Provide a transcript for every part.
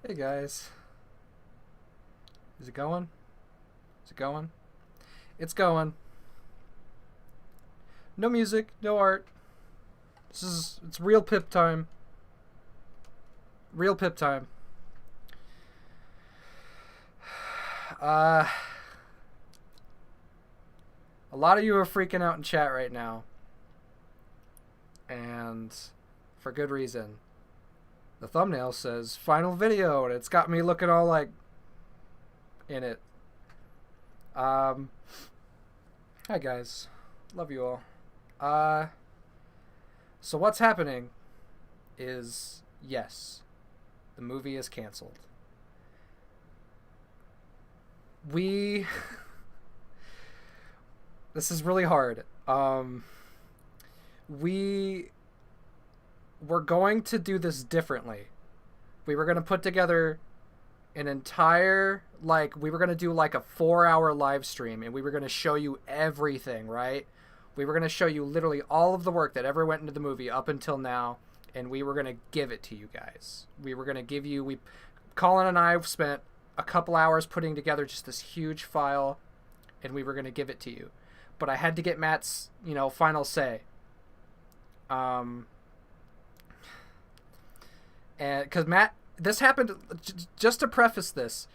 Hey guys. Is it going? Is it going? It's going. No music, no art. It's real pip time. Real pip time. Uh a lot of you are freaking out in chat right now. And for good reason. The thumbnail says final video and it's got me looking all like in it. Hi guys. Love you all. So what's happening is, yes, the movie is canceled. We This is really hard. We were going to do this differently. We were going to put together an entire, we were going to do like a 4-hour live stream, and we were going to show you everything, right? We were going to show you literally all of the work that ever went into the movie up until now, and we were going to give it to you guys. We were going to give you, Colin and I spent a couple hours putting together just this huge file, and we were going to give it to you. But I had to get Matt's, final say. And because Matt, this happened, just to preface this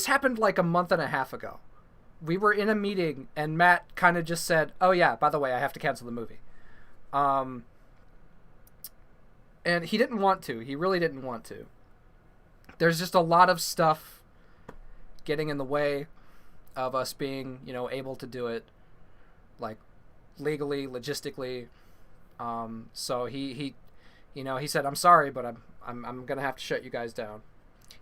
happened like a month and a half ago. We were in a meeting and Matt kind of just said, oh yeah, by the way, I have to cancel the movie. And he didn't want to. He really didn't want to. There's just a lot of stuff getting in the way of us being, able to do it, like legally, logistically. So he said, I'm sorry, but I'm gonna have to shut you guys down.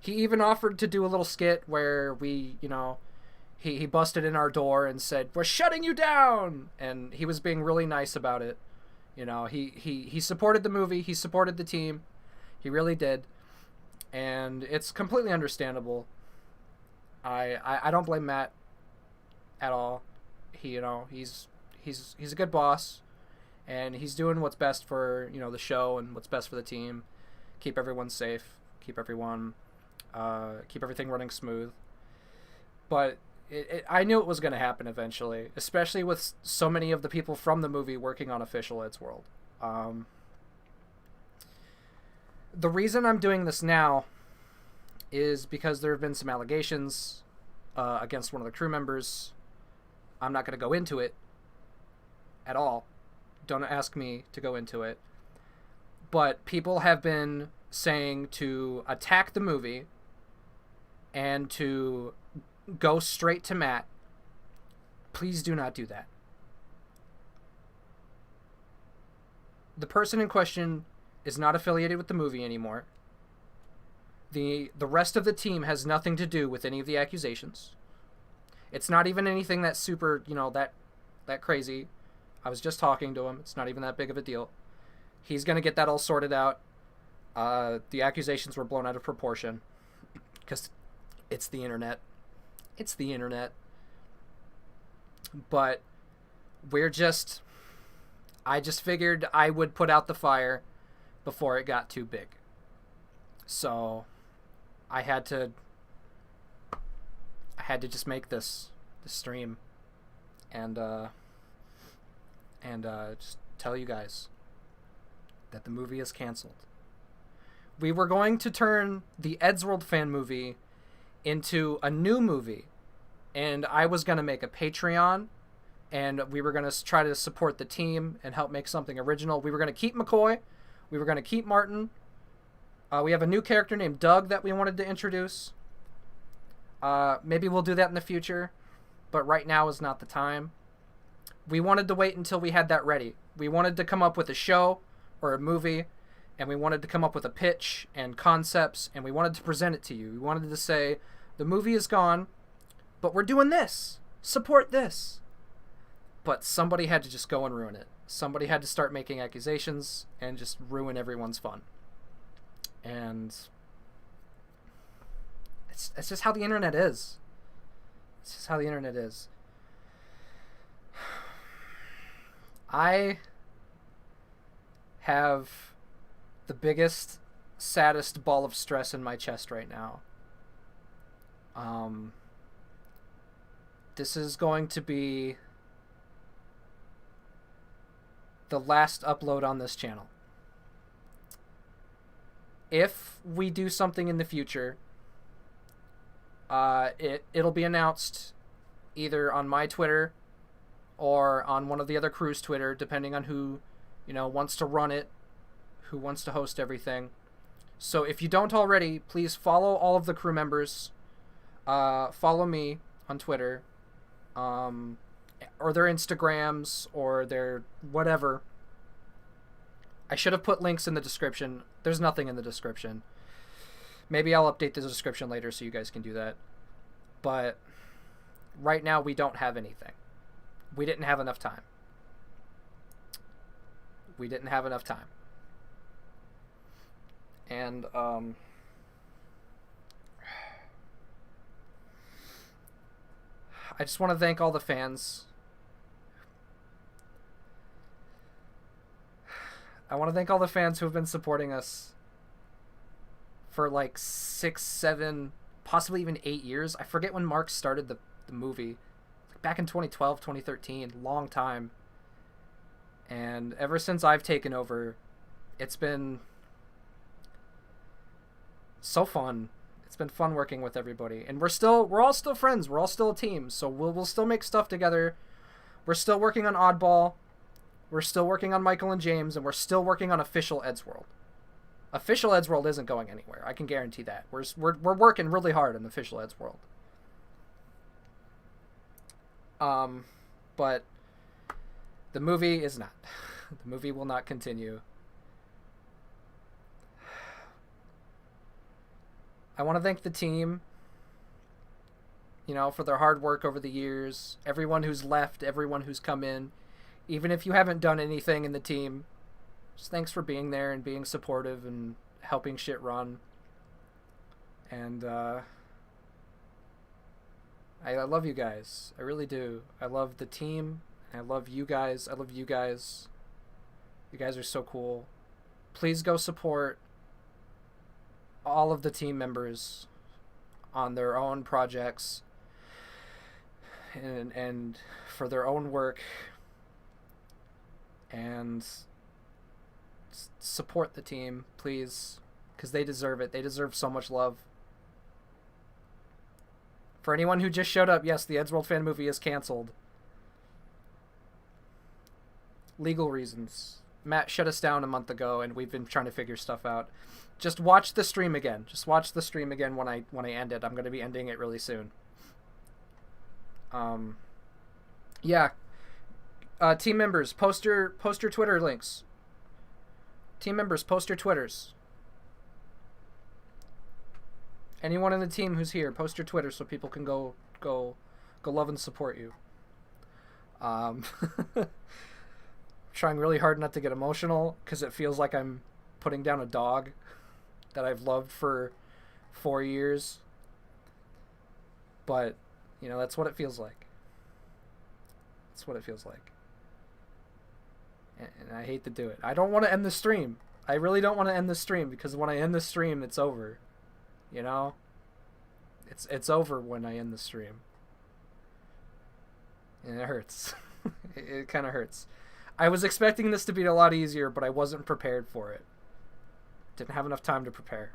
He even offered to do a little skit where we, he busted in our door and said, we're shutting you down, and he was being really nice about it. He supported the movie, he supported the team, he really did, and it's completely understandable. I don't blame Matt at all. He's a good boss, and he's doing what's best for the show and what's best for the team. Keep everyone safe, keep everything running smooth. But I knew it was going to happen eventually, especially with so many of the people from the movie working on official Eddsworld. The reason I'm doing this now is because there have been some allegations against one of the crew members. I'm not going to go into it at all. Don't ask me to go into it. But people have been saying to attack the movie and to go straight to Matt. Please do not do that. The person in question is not affiliated with the movie anymore. The rest of the team has nothing to do with any of the accusations. It's not even anything that's super, that crazy. I was just talking to him. It's not even that big of a deal. He's going to get that all sorted out. The accusations were blown out of proportion because it's the internet. It's the internet. But I just figured I would put out the fire before it got too big. So I had to just make this stream and just tell you guys that the movie is canceled. We were going to turn the Eddsworld fan movie into a new movie, and I was going to make a Patreon, and we were going to try to support the team and help make something original. We were going to keep McCoy. We were going to keep Martin. We have a new character named Doug that we wanted to introduce. Maybe we'll do that in the future, but right now is not the time. We wanted to wait until we had that ready. We wanted to come up with a show or a movie, and we wanted to come up with a pitch and concepts, and we wanted to present it to you. We wanted to say, the movie is gone, but we're doing this. Support this. But somebody had to just go and ruin it. Somebody had to start making accusations and just ruin everyone's fun. And it's just how the internet is. It's just how the internet is. I have the biggest saddest ball of stress in my chest right now. This is going to be the last upload on this channel. If we do something in the future, it'll be announced either on my Twitter or on one of the other crew's Twitter, depending on who, wants to run it, who wants to host everything. So if you don't already, please follow all of the crew members. Follow me on Twitter, or their Instagrams, or their whatever. I should have put links in the description. There's nothing in the description. Maybe I'll update the description later so you guys can do that. But right now we don't have anything. We didn't have enough time. We didn't have enough time. And, I just want to thank all the fans. I want to thank all the fans who have been supporting us for like 6, 7, possibly even 8 years. I forget when Mark started the movie. Back in 2012, 2013. Long time. And ever since I've taken over, it's been so fun. It's been fun working with everybody, and we're all still friends. We're all still a team, so we'll still make stuff together. We're still working on Oddball. We're still working on Michael and James, and we're still working on official Eddsworld. Official Eddsworld isn't going anywhere. I can guarantee that. We're working really hard on official Eddsworld. But the movie is not. The movie will not continue. I want to thank the team, for their hard work over the years. Everyone who's left, everyone who's come in. Even if you haven't done anything in the team, just thanks for being there and being supportive and helping shit run. And, I love you guys. I really do. I love the team. I love you guys. I love you guys. You guys are so cool. Please go support all of the team members on their own projects and for their own work, and support the team, please, because they deserve it. They deserve so much love. For anyone who just showed up, yes, the Eddsworld fan movie is canceled. Legal reasons. Matt shut us down a month ago, and we've been trying to figure stuff out. Just watch the stream again. Just watch the stream again when I end it. I'm going to be ending it really soon. Yeah. Team members, post your Twitter links. Team members, post your Twitters. Anyone in the team who's here, post your Twitter so people can go love and support you. Trying really hard not to get emotional because it feels like I'm putting down a dog that I've loved for 4 years. But, that's what it feels like. That's what it feels like. And I hate to do it. I don't want to end the stream. I really don't want to end the stream, because when I end the stream, it's over. It's over when I end the stream. And it hurts. It kind of hurts. I was expecting this to be a lot easier, but I wasn't prepared for it. Didn't have enough time to prepare.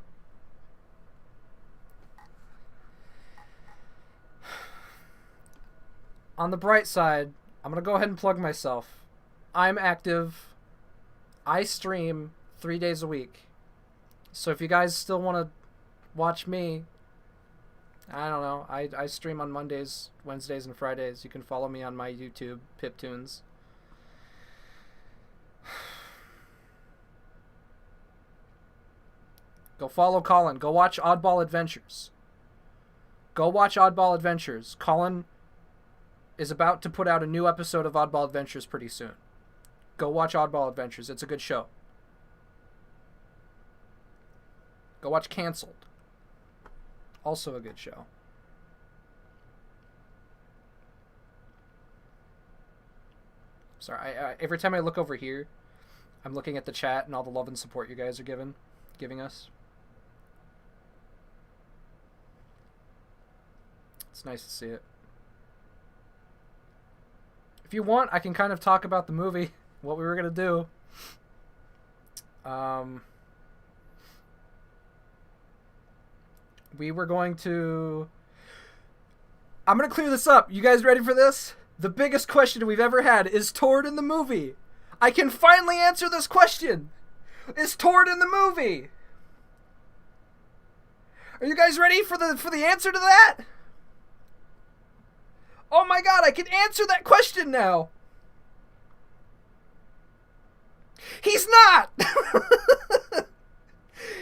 On the bright side, I'm going to go ahead and plug myself. I'm active. I stream 3 days a week. So if you guys still want to watch me, I don't know. I stream on Mondays, Wednesdays, and Fridays. You can follow me on my YouTube, PipTunes. Go follow Colin. Go watch Oddball Adventures. Go watch Oddball Adventures. Colin is about to put out a new episode of Oddball Adventures pretty soon. Go watch Oddball Adventures. It's a good show. Go watch Cancelled. Also a good show. Sorry, every time I look over here, I'm looking at the chat and all the love and support you guys are giving us. It's nice to see it. If you want, I can kind of talk about the movie, what we were going to do. We were going to... I'm going to clear this up. You guys ready for this? The biggest question we've ever had, is Tord in the movie? I can finally answer this question. Is Tord in the movie? Are you guys ready for the answer to that? Oh my god, I can answer that question now. He's not.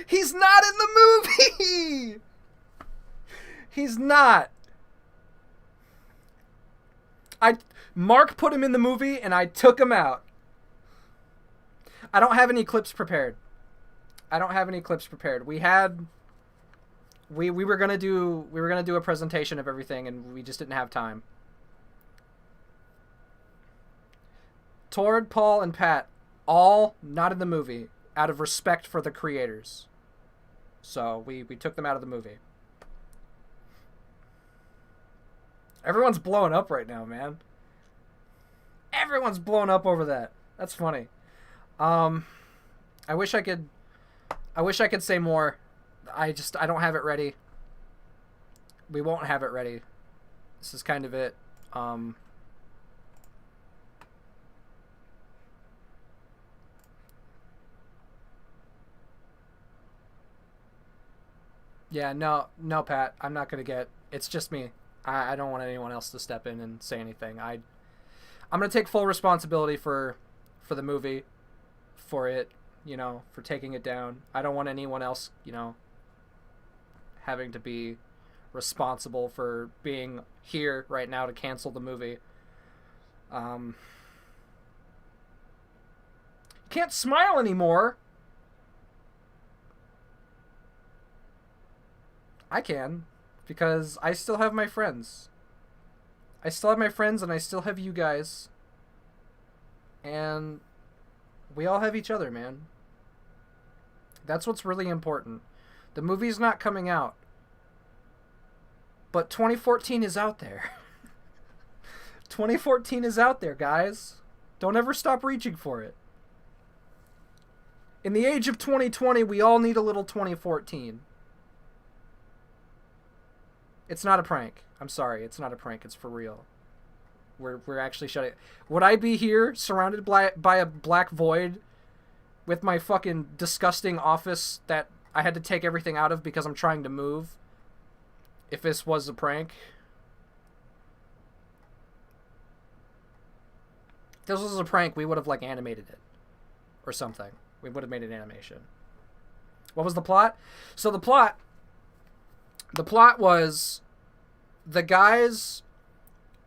He's not in the movie. He's not. Mark put him in the movie and I took him out. I don't have any clips prepared. We were gonna do a presentation of everything and we just didn't have time. Tord, Paul, and Pat, all not in the movie, out of respect for the creators. So we took them out of the movie. Everyone's blowing up right now, man. Everyone's blowing up over that. That's funny. I wish I could say more. I don't have it ready. We won't have it ready. This is kind of it. Yeah, no, Pat. I'm not gonna get... It's just me. I don't want anyone else to step in and say anything. I'm gonna take full responsibility for the movie, for it, for taking it down. I don't want anyone else, having to be responsible for being here right now to cancel the movie. Can't smile anymore. I can, because I still have my friends. I still have my friends and I still have you guys. And we all have each other, man. That's what's really important. The movie's not coming out. But 2014 is out there. 2014 is out there, guys. Don't ever stop reaching for it. In the age of 2020, we all need a little 2014. It's not a prank. I'm sorry, it's not a prank. It's for real. We're actually shutting... Would I be here, surrounded by a black void, with my fucking disgusting office that I had to take everything out of because I'm trying to move, if this was a prank? If this was a prank, we would have, animated it. Or something. We would have made an animation. What was the plot? So the plot was the guys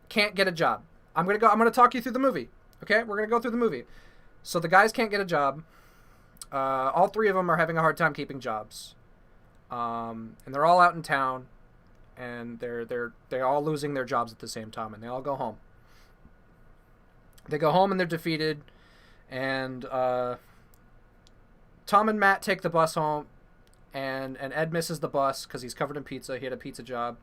can't get a job. I'm going to talk you through the movie. Okay? We're going to go through the movie. So the guys can't get a job. All three of them are having a hard time keeping jobs. And they're all out in town and they're all losing their jobs at the same time and they all go home. They go home and they're defeated and Tom and Matt take the bus home. And Ed misses the bus because he's covered in pizza. He had a pizza job.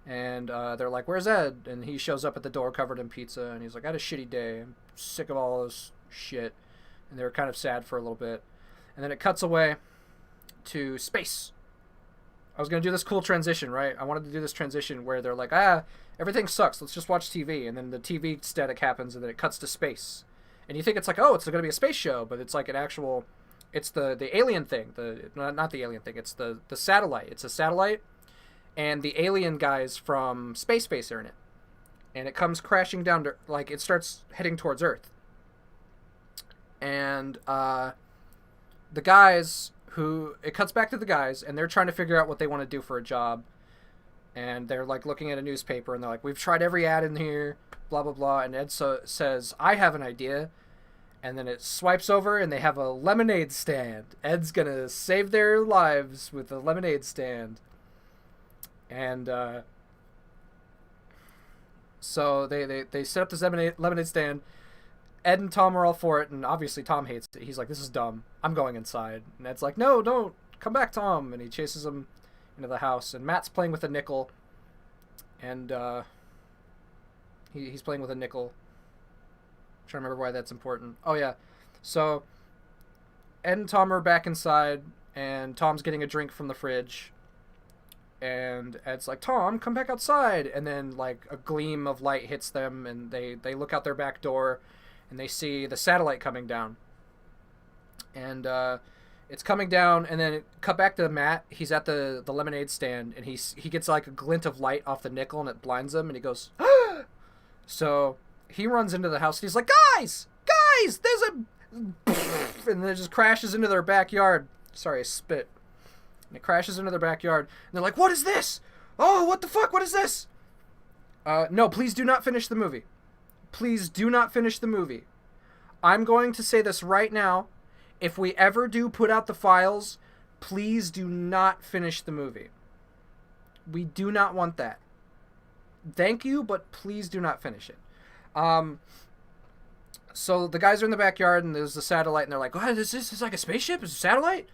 And they're like, where's Ed? And he shows up at the door covered in pizza. And he's like, I had a shitty day. I'm sick of all this shit. And they were kind of sad for a little bit. And then it cuts away to space. I was going to do this cool transition, right? I wanted to do this transition where they're like, everything sucks. Let's just watch TV. And then the TV static happens and then it cuts to space. And you think it's like, oh, it's going to be a space show. But it's like an actual... It's the alien thing. Not the alien thing. It's the satellite. It's a satellite, and the alien guys from Space Base are in it. And it comes crashing down to, it starts heading towards Earth. And the guys it cuts back to the guys, and they're trying to figure out what they want to do for a job. And they're, looking at a newspaper, and they're like, we've tried every ad in here, blah, blah, blah. And Ed says, I have an idea. And then it swipes over and they have a lemonade stand. Ed's gonna save their lives with a lemonade stand. And so they set up this lemonade stand. Ed and Tom are all for it, and obviously Tom hates it. He's like, this is dumb. I'm going inside. And Ed's like, no, don't. Come back, Tom. And he chases him into the house. And Matt's playing with a nickel. and he's playing with a nickel. I'm trying to remember why that's important. Oh yeah, so Ed and Tom are back inside, and Tom's getting a drink from the fridge, and Ed's like, Tom, come back outside, and then like a gleam of light hits them, and they look out their back door, and they see the satellite coming down, and it's coming down, and then it cut back to Matt. He's at the lemonade stand, and he gets like a glint of light off the nickel, and it blinds him, and he goes, ah! So he runs into the house, and he's like, guys, there's a, and then it just crashes into their backyard. Sorry, I spit. And it crashes into their backyard, and they're like, what is this? Oh, what the fuck? What is this? No, please do not finish the movie. Please do not finish the movie. I'm going to say this right now. If we ever do put out the files, please do not finish the movie. We do not want that. Thank you, but please do not finish it. So the guys are in the backyard, and there's the satellite, and they're like, what is this? Is like a spaceship? Is it a satellite?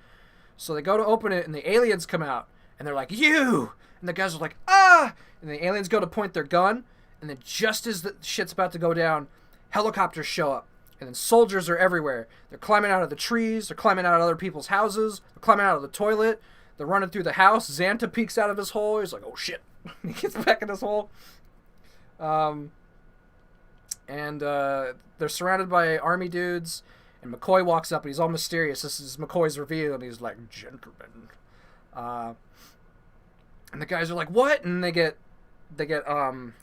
So they go to open it, and the aliens come out, and they're like, you! And the guys are like, ah! And the aliens go to point their gun, and then just as the shit's about to go down, helicopters show up. And then soldiers are everywhere. They're climbing out of the trees. They're climbing out of other people's houses. They're climbing out of the toilet. They're running through the house. Xanta peeks out of his hole. He's like, oh, shit. He gets back in his hole. And they're surrounded by army dudes. And McCoy walks up, and he's all mysterious. This is McCoy's reveal, and he's like, gentlemen. And the guys are like, what? And they get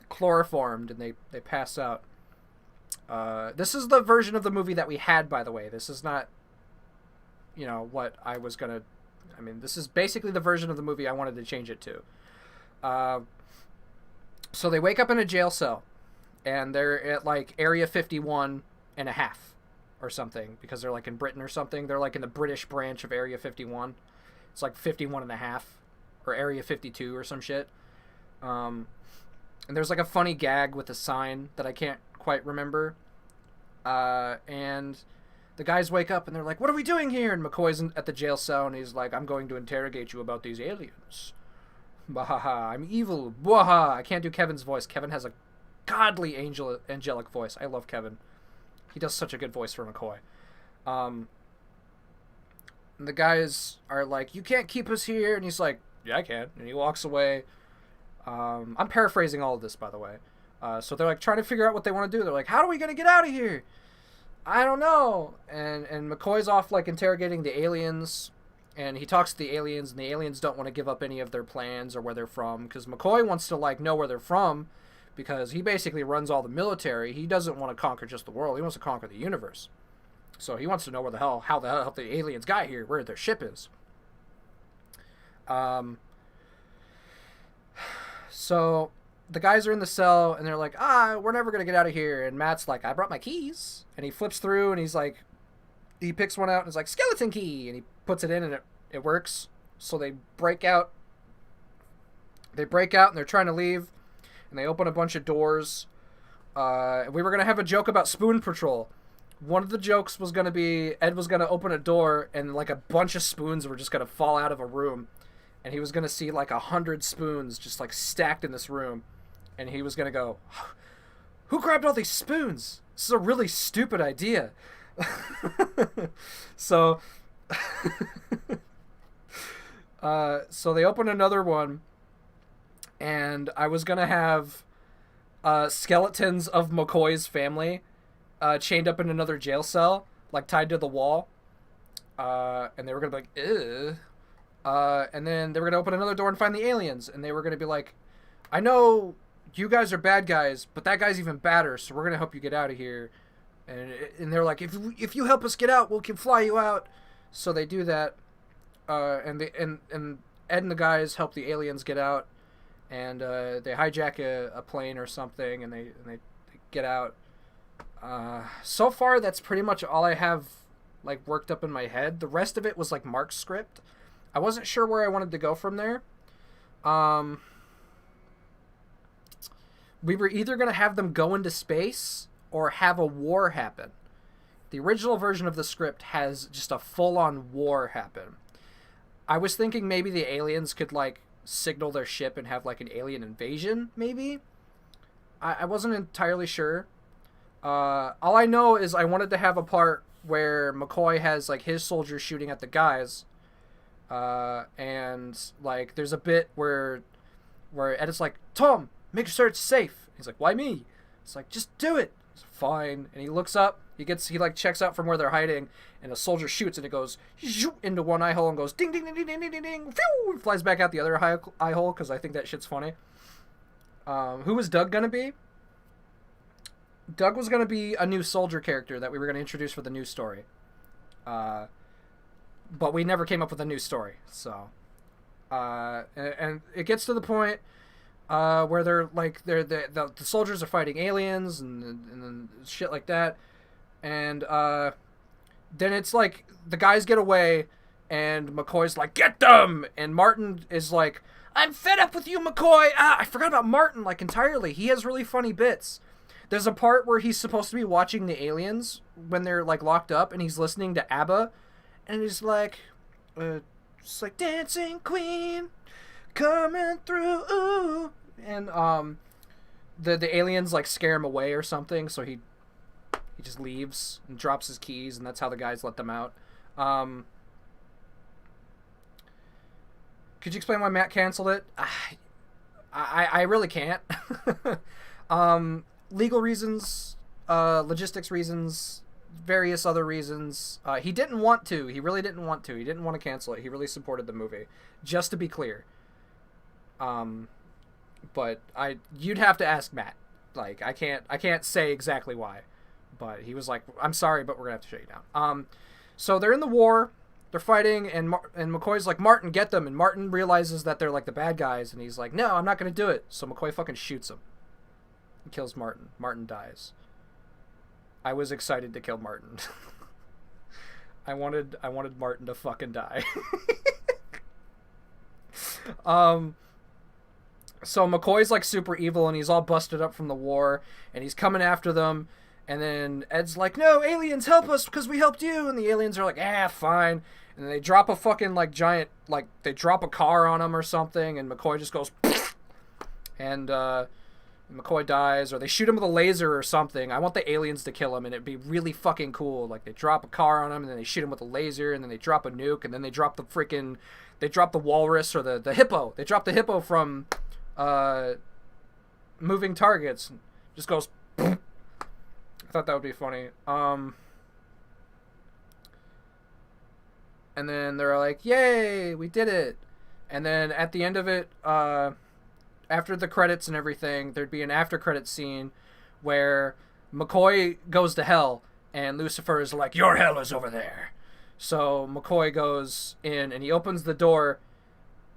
chloroformed, and they pass out. This is the version of the movie that we had, by the way. This is not, what I was gonna... I mean, this is basically the version of the movie I wanted to change it to. So they wake up in a jail cell, and they're at, like, Area 51 and a half, or something, because they're, like, in Britain or something. They're, like, in the British branch of Area 51. It's, like, 51 and a half, or Area 52 or some shit. And there's, like, a funny gag with a sign that I can't quite remember. And the guys wake up and they're like, what are we doing here? And McCoy's at the jail cell, and he's like, I'm going to interrogate you about these aliens. Bahaha, I'm evil. Baha. I can't do Kevin's voice. Kevin has a godly angelic voice. I love Kevin. He does such a good voice for McCoy. And the guys are like, you can't keep us here. And he's like, yeah, I can. And he walks away. I'm paraphrasing all of this, by the way. So they're like trying to figure out what they want to do. They're like, how are we going to get out of here? I don't know. And McCoy's off like interrogating the aliens, and he talks to the aliens, and the aliens don't want to give up any of their plans or where they're from, because McCoy wants to like know where they're from, because he basically runs all the military. He doesn't want to conquer just the world. He wants to conquer the universe. So he wants to know how the hell the aliens got here, where their ship is. So the guys are in the cell, and they're like, we're never going to get out of here. And Matt's like, I brought my keys. And he flips through, and he's like, he picks one out, and it's like, skeleton key. And he puts it in, and it works. So they break out. And they're trying to leave. And they open a bunch of doors. We were going to have a joke about Spoon Patrol. One of the jokes was going to be Ed was going to open a door, and like a bunch of spoons were just going to fall out of a room. And he was going to see like 100 spoons just like stacked in this room. And he was going to go, who grabbed all these spoons? This is a really stupid idea. So, so they opened another one. And I was going to have skeletons of McCoy's family chained up in another jail cell, like tied to the wall. And they were going to be like, ew. And then they were going to open another door and find the aliens. And they were going to be like, I know you guys are bad guys, but that guy's even badder, so we're going to help you get out of here. And they're like, if you help us get out, we can fly you out. So they do that. And Ed and the guys help the aliens get out. And they hijack a plane or something, and they get out. So far, that's pretty much all I have like worked up in my head. The rest of it was like Mark's script. I wasn't sure where I wanted to go from there. We were either going to have them go into space or have a war happen. The original version of the script has just a full-on war happen. I was thinking maybe the aliens could, like, signal their ship and have like an alien invasion, maybe. I wasn't entirely sure. All I know is I wanted to have a part where McCoy has like his soldiers shooting at the guys, and like there's a bit where Ed is like, Tom, make sure it's safe. He's like, why me? It's like, just do it. It's fine. And he looks up. He like checks out from where they're hiding, and a soldier shoots, and it goes into one eye hole and goes ding ding ding ding ding ding ding ding. Phew, flies back out the other eye hole because I think that shit's funny. Who was Doug gonna be? Doug was gonna be a new soldier character that we were gonna introduce for the new story. But we never came up with a new story. So, and it gets to the point where the soldiers are fighting aliens and shit like that, and then it's like the guys get away, and McCoy's like, get them, and Martin is like, I'm fed up with you, McCoy. I forgot about Martin like entirely. He has really funny bits. There's a part where he's supposed to be watching the aliens when they're like locked up, and he's listening to ABBA, and he's like, just like Dancing Queen coming through, ooh. And the aliens like scare him away or something, so he just leaves and drops his keys, and that's how the guys let them out. Could you explain why Matt canceled it? I really can't. Legal reasons, logistics reasons, various other reasons. He didn't want to. He really didn't want to. He didn't want to cancel it. He really supported the movie. Just to be clear. But you'd have to ask Matt. Like, I can't say exactly why. But he was like, I'm sorry, but we're gonna have to shut you down. So they're in the war. They're fighting, and McCoy's like, Martin, get them. And Martin realizes that they're like the bad guys, and he's like, no, I'm not gonna do it. So McCoy fucking shoots him. He kills Martin. Martin dies. I was excited to kill Martin. I wanted Martin to fucking die. So McCoy's like super evil, and he's all busted up from the war, and he's coming after them. And then Ed's like, no, aliens, help us because we helped you. And the aliens are like, fine. And then they drop a fucking like giant, like they drop a car on him or something, and McCoy just goes, and McCoy dies, or they shoot him with a laser or something. I want the aliens to kill him, and it'd be really fucking cool. Like, they drop a car on him, and then they shoot him with a laser, and then they drop a nuke, and then they drop the walrus or the hippo. They drop the hippo from Moving Targets. Just goes, I thought that would be funny. And then they're like, yay, we did it. And then at the end of it, after the credits and everything, there'd be an after credits scene where McCoy goes to hell, and Lucifer is like, your hell is over there. So McCoy goes in, and he opens the door,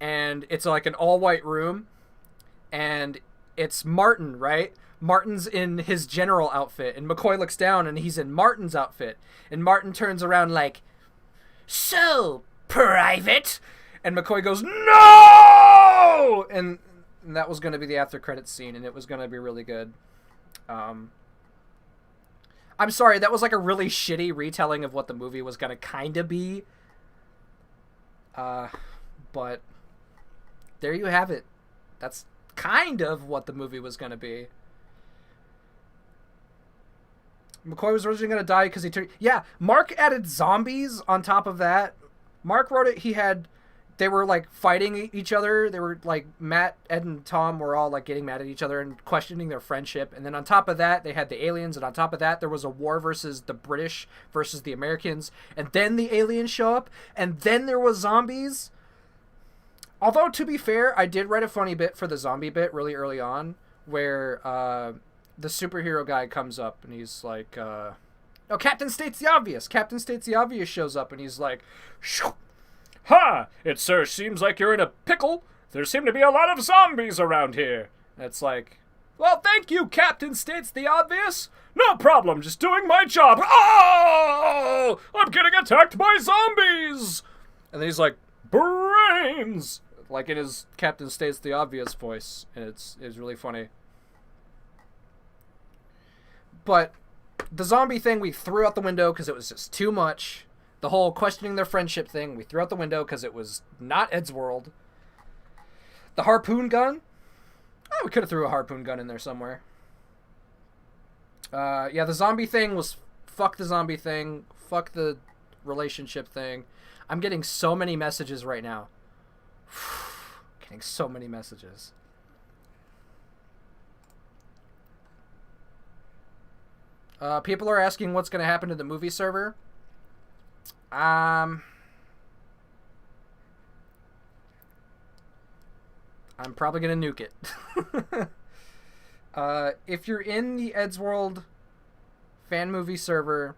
and it's like an all-white room, and it's Martin, right? Martin's in his general outfit, and McCoy looks down, and he's in Martin's outfit, and Martin turns around like, so, Private? And McCoy goes, no! And that was going to be the after credits scene, and it was going to be really good. I'm sorry, that was like a really shitty retelling of what the movie was going to kind of be. But there you have it. That's kind of what the movie was going to be. McCoy was originally going to die because he turned... Yeah, Mark added zombies on top of that. Mark wrote it, they were, like, fighting each other. They were, like, Matt, Ed, and Tom were all, like, getting mad at each other and questioning their friendship. And then on top of that, they had the aliens. And on top of that, there was a war versus the British versus the Americans. And then the aliens show up. And then there was zombies. Although, to be fair, I did write a funny bit for the zombie bit really early on. Where, the superhero guy comes up and he's like, oh, Captain States the Obvious. Captain States the Obvious shows up and he's like, shoo! Ha! It sure seems like you're in a pickle. There seem to be a lot of zombies around here. And it's like, well, thank you, Captain States the Obvious. No problem, just doing my job. Oh! I'm getting attacked by zombies! And then he's like, brains! Like in his Captain States the Obvious voice. And it's really funny. But the zombie thing we threw out the window because it was just too much. The whole questioning their friendship thing we threw out the window because it was not Eddsworld. The harpoon gun? Oh, we could have threw a harpoon gun in there somewhere. Yeah, the zombie thing was fuck the zombie thing. Fuck the relationship thing. I'm getting so many messages right now. Getting so many messages. People are asking what's going to happen to the movie server. I'm probably going to nuke it. If you're in the Eddsworld fan movie server,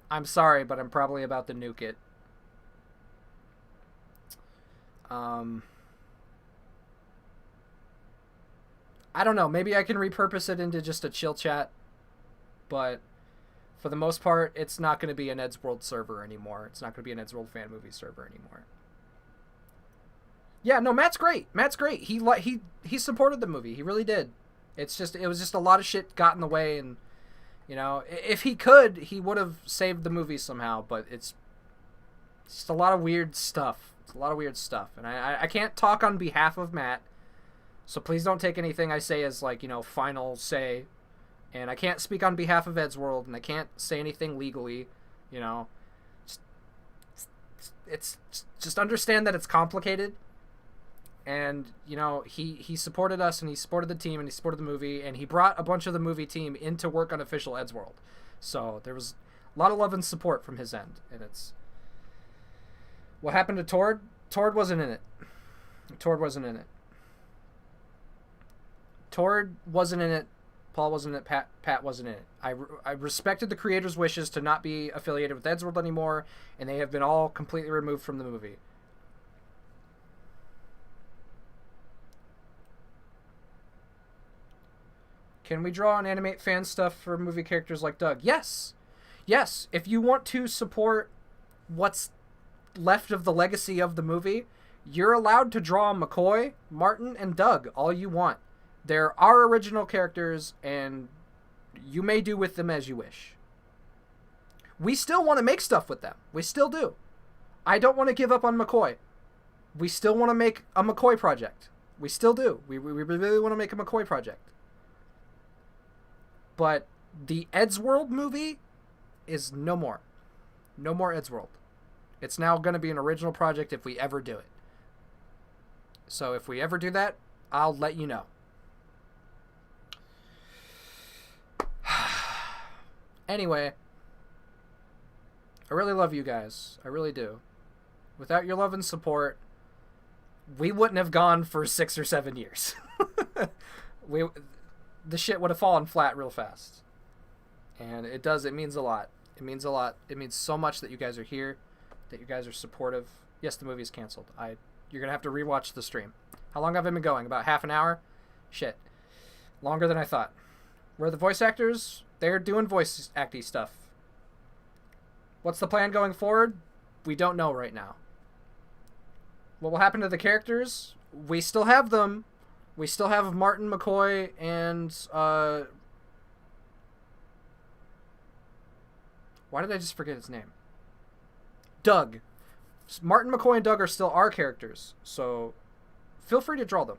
I'm sorry, but I'm probably about to nuke it. I don't know. Maybe I can repurpose it into just a chill chat. But for the most part, it's not going to be an Eddsworld server anymore. It's not going to be an Eddsworld fan movie server anymore. Yeah, no, Matt's great. Matt's great. He supported the movie. He really did. It was just a lot of shit got in the way, and you know, if he could, he would have saved the movie somehow. But it's just a lot of weird stuff. It's a lot of weird stuff, and I can't talk on behalf of Matt, so please don't take anything I say as like, you know, final say. And I can't speak on behalf of Eddsworld, and I can't say anything legally, you know. Just understand that it's complicated. And, you know, he supported us, and he supported the team, and he supported the movie, and he brought a bunch of the movie team in to work on official Eddsworld. So there was a lot of love and support from his end, and it's... What happened to Tord? Tord wasn't in it. Tord wasn't in it. Tord wasn't in it. Paul wasn't in it. Pat wasn't in it. I respected the creators' wishes to not be affiliated with Eddsworld anymore, and they have been all completely removed from the movie. Can we draw and animate fan stuff for movie characters like Doug? Yes. Yes. If you want to support what's left of the legacy of the movie, you're allowed to draw McCoy, Martin, and Doug all you want. They're our original characters, and you may do with them as you wish. We still want to make stuff with them. We still do. I don't want to give up on McCoy. We still want to make a McCoy project. We still do. We really want to make a McCoy project. But the Eddsworld movie is no more. No more Eddsworld. It's now going to be an original project if we ever do it. So if we ever do that, I'll let you know. Anyway, I really love you guys. I really do. Without your love and support, we wouldn't have gone for 6 or 7 years. The shit would have fallen flat real fast. And it does. It means a lot. It means a lot. It means so much that you guys are here, that you guys are supportive. Yes, the movie's canceled. You're going to have to rewatch the stream. How long have I been going? About half an hour? Shit. Longer than I thought. Where are the voice actors? They're doing voice acting stuff. What's the plan going forward? We don't know right now. What will happen to the characters? We still have them. We still have Martin McCoy and... Why did I just forget his name? Doug. Martin McCoy and Doug are still our characters, so feel free to draw them.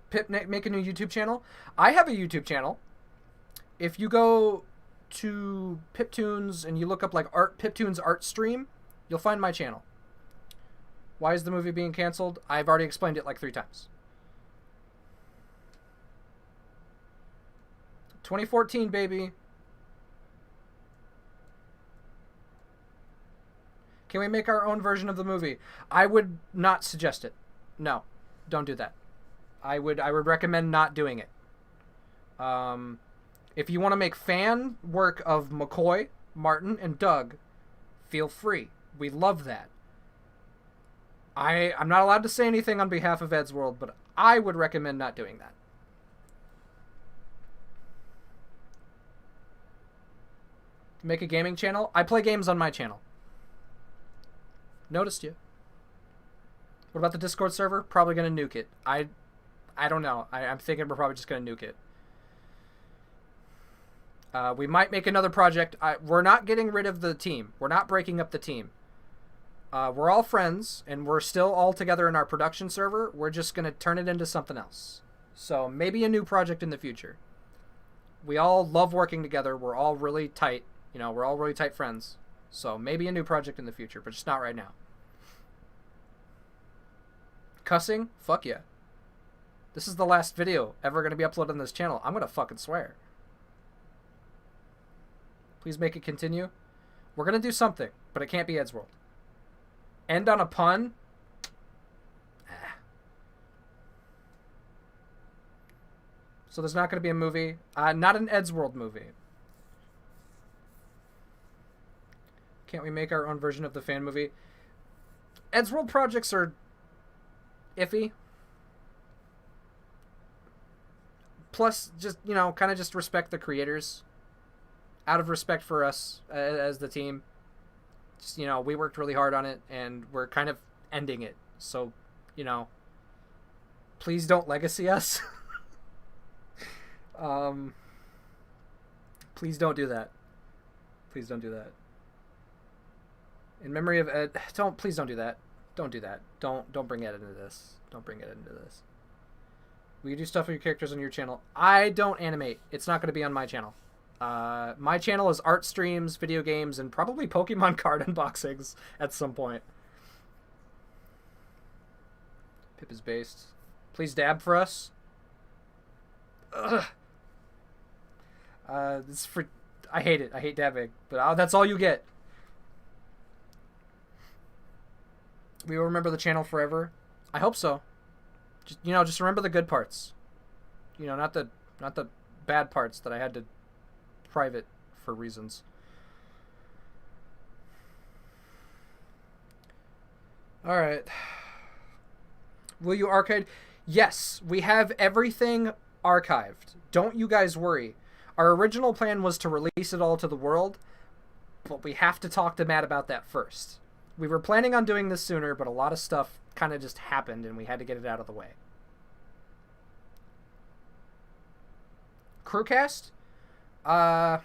Pip, make a new YouTube channel. I have a YouTube channel. If you go to Piptoons and you look up like Piptoons art stream, you'll find my channel. Why is the movie being canceled? I've already explained it like 3 times. 2014, baby. Can we make our own version of the movie? I would not suggest it. No, don't do that. I would recommend not doing it. If you want to make fan work of McCoy, Martin, and Doug, feel free. We love that. I'm not allowed to say anything on behalf of Eddsworld, but I would recommend not doing that. Make a gaming channel? I play games on my channel. Noticed you. What about the Discord server? Probably going to nuke it. I don't know. I'm thinking we're probably just going to nuke it. We might make another project. We're not getting rid of the team. We're not breaking up the team. We're all friends, and we're still all together in our production server. We're just going to turn it into something else. So maybe a new project in the future. We all love working together. We're all really tight. You know, we're all really tight friends. So maybe a new project in the future, but just not right now. Cussing? Fuck yeah. This is the last video ever going to be uploaded on this channel. I'm going to fucking swear. Please make it continue. We're going to do something, but it can't be Eddsworld. End on a pun? So there's not going to be a movie. Not an Eddsworld movie. Can't we make our own version of the fan movie? Eddsworld projects are iffy. Plus, just, you know, kind of just respect the creators. Out of respect for us as the team. Just, you know, we worked really hard on it, and we're kind of ending it. So, you know, please don't legacy us. Please don't do that. Please don't do that. In memory of Ed, please don't do that. Don't do that. Don't bring Ed into this. Don't bring Ed into this. Will you do stuff with your characters on your channel? I don't animate. It's not going to be on my channel. My channel is art streams, video games, and probably Pokemon card unboxings at some point. Pip is based. Please dab for us. Ugh. This for. I hate it. I hate dabbing, but that's all you get. We will remember the channel forever. I hope so. Just, you know, just remember the good parts. You know, not the bad parts that I had to private for reasons. All right. Will you archive? Yes, we have everything archived. Don't you guys worry. Our original plan was to release it all to the world, but we have to talk to Matt about that first. We were planning on doing this sooner, but a lot of stuff kind of just happened, and we had to get it out of the way. Crewcast? We're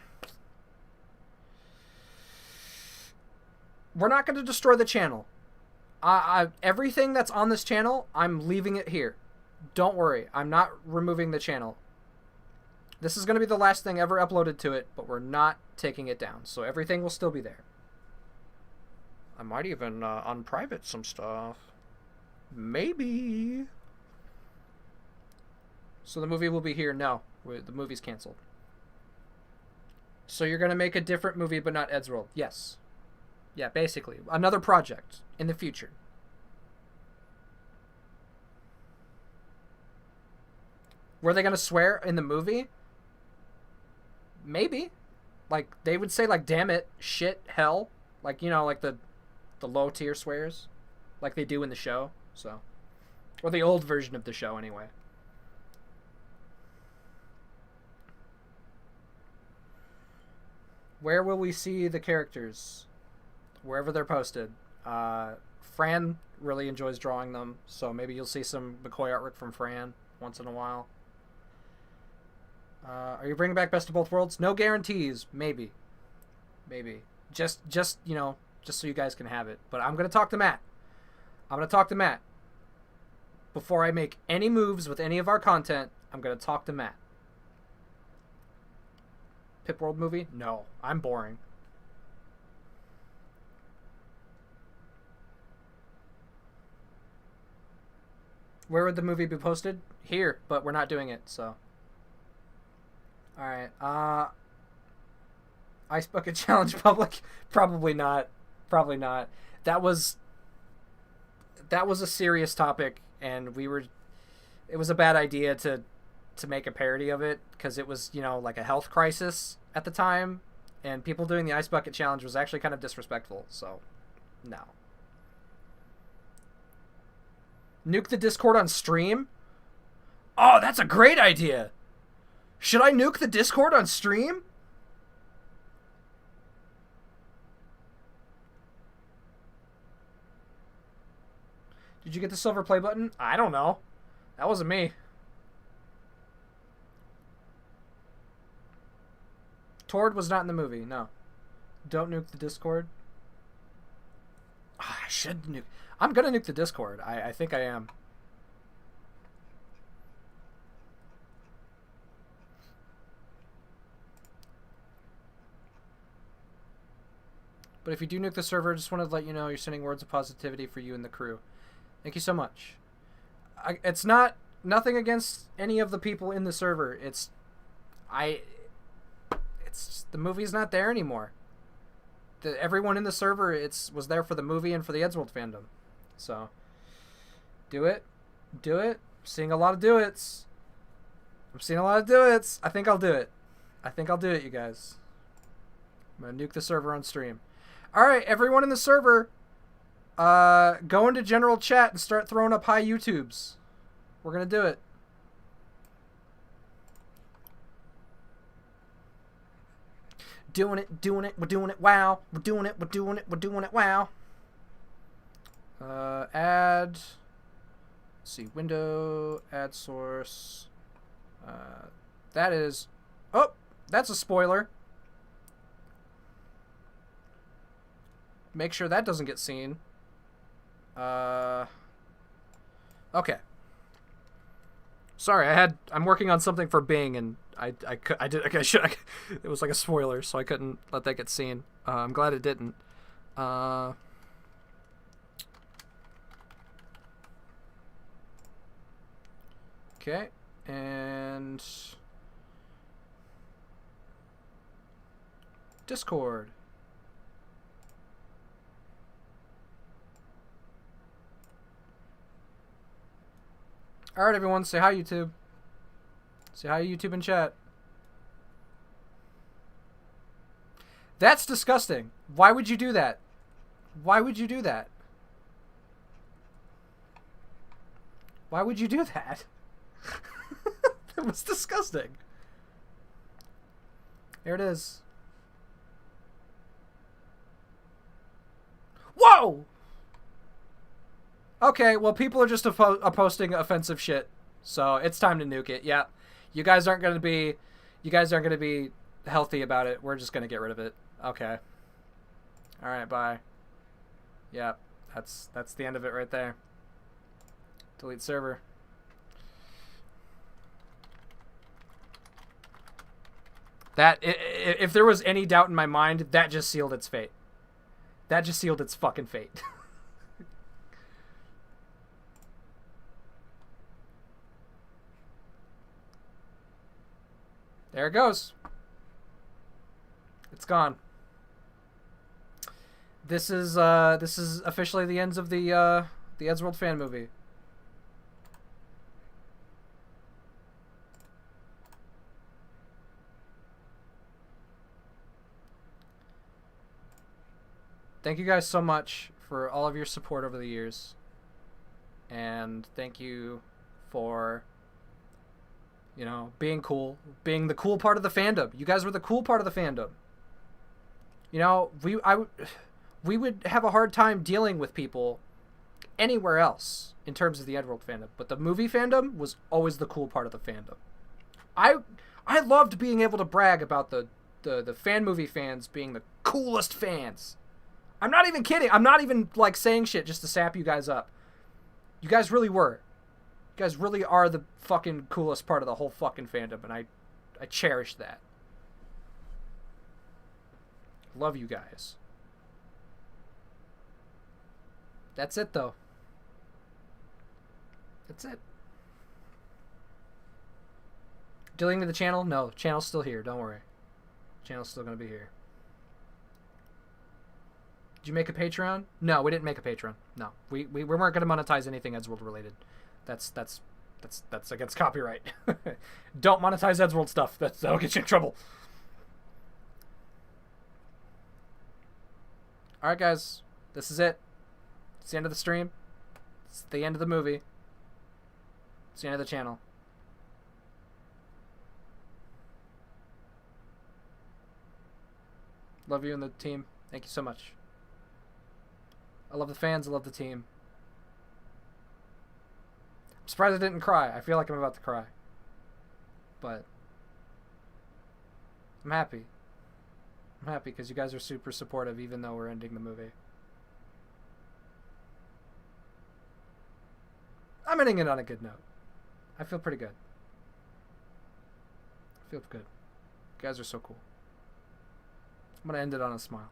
not going to destroy the channel. Everything that's on this channel, I'm leaving it here. Don't worry. I'm not removing the channel. This is going to be the last thing ever uploaded to it, but we're not taking it down. So everything will still be there. I might even unprivate some stuff. Maybe. So the movie will be here? No. The movie's canceled. So you're going to make a different movie but not Eddsworld? Yes. Yeah, basically. Another project in the future. Were they going to swear in the movie? Maybe. Like, they would say, like, damn it, shit, hell. Like, you know, like the low tier swears. Like they do in the show. So. Or the old version of the show, anyway. Where will we see the characters? Wherever they're posted. Fran really enjoys drawing them, so maybe you'll see some McCoy artwork from Fran once in a while. Are you bringing back Best of Both Worlds? No guarantees. Maybe. Maybe. Just you know, just so you guys can have it. But I'm going to talk to Matt. I'm going to talk to Matt. Before I make any moves with any of our content, I'm going to talk to Matt. Pip World movie? No. I'm boring. Where would the movie be posted? Here, but we're not doing it, so. Alright, Ice Bucket Challenge public? Probably not. Probably not. That was a serious topic, and it was a bad idea to make a parody of it, because it was, you know, like a health crisis at the time, and people doing the Ice Bucket Challenge was actually kind of disrespectful, so, no. Nuke the Discord on stream? Oh, that's a great idea! Should I nuke the Discord on stream? Did you get the silver play button? I don't know. That wasn't me. Tord was not in the movie, no. Don't nuke the Discord. Oh, should nuke. I'm gonna nuke the Discord. I think I am. But if you do nuke the server, just wanted to let you know you're sending words of positivity for you and the crew. Thank you so much. It's nothing against any of the people in the server. It's just, the movie's not there anymore. Everyone in the server was there for the movie and for the Eddsworld fandom. So do it. I'm seeing a lot of do-its. I think I'll do it. You guys. I'm gonna nuke the server on stream. Alright, everyone in the server, go into general chat and start throwing up high YouTubes. We're gonna do it. Doing it, we're doing it, wow. We're doing it, wow. Add, let's see, window, add source. That is, oh, that's a spoiler. Make sure that doesn't get seen. Okay. Sorry, I'm working on something for Bing, and it was like a spoiler, so I couldn't let that get seen. I'm glad it didn't. Okay, and Discord. Alright, everyone, say hi, YouTube. Say hi, YouTube in chat. That's disgusting. Why would you do that? Why would you do that? Why would you do that? That was disgusting. There it is. Whoa! Okay, well, people are just posting offensive shit, so it's time to nuke it. Yeah, you guys aren't gonna be healthy about it. We're just gonna get rid of it. Okay. All right, bye. Yeah, that's the end of it right there. Delete server. That if there was any doubt in my mind, that just sealed its fate. That just sealed its fucking fate. There it goes. It's gone. This is officially the ends of the Eddsworld fan movie. Thank you guys so much for all of your support over the years. And thank you for, you know, being cool, being the cool part of the fandom. You guys were the cool part of the fandom. You know, we would have a hard time dealing with people anywhere else in terms of the Eddsworld fandom, but the movie fandom was always the cool part of the fandom. I loved being able to brag about the fan movie fans being the coolest fans. I'm not even kidding. I'm not even like saying shit just to sap you guys up. You guys really were. You guys really are the fucking coolest part of the whole fucking fandom, and I cherish that. Love you guys. That's it, though. That's it. Deleting the channel? No, the channel's still here. Don't worry. The channel's still gonna be here. Did you make a Patreon? No, we didn't make a Patreon. No, we weren't gonna monetize anything Eddsworld related. That's against copyright. Don't monetize Eddsworld stuff. That'll get you in trouble. All right, guys, this is it. It's the end of the stream. It's the end of the movie. It's the end of the channel. Love you and the team. Thank you so much. I love the fans. I love the team. I'm surprised I didn't cry. I feel like I'm about to cry. But I'm happy. I'm happy because you guys are super supportive even though we're ending the movie. I'm ending it on a good note. I feel pretty good. I feel good. You guys are so cool. I'm going to end it on a smile.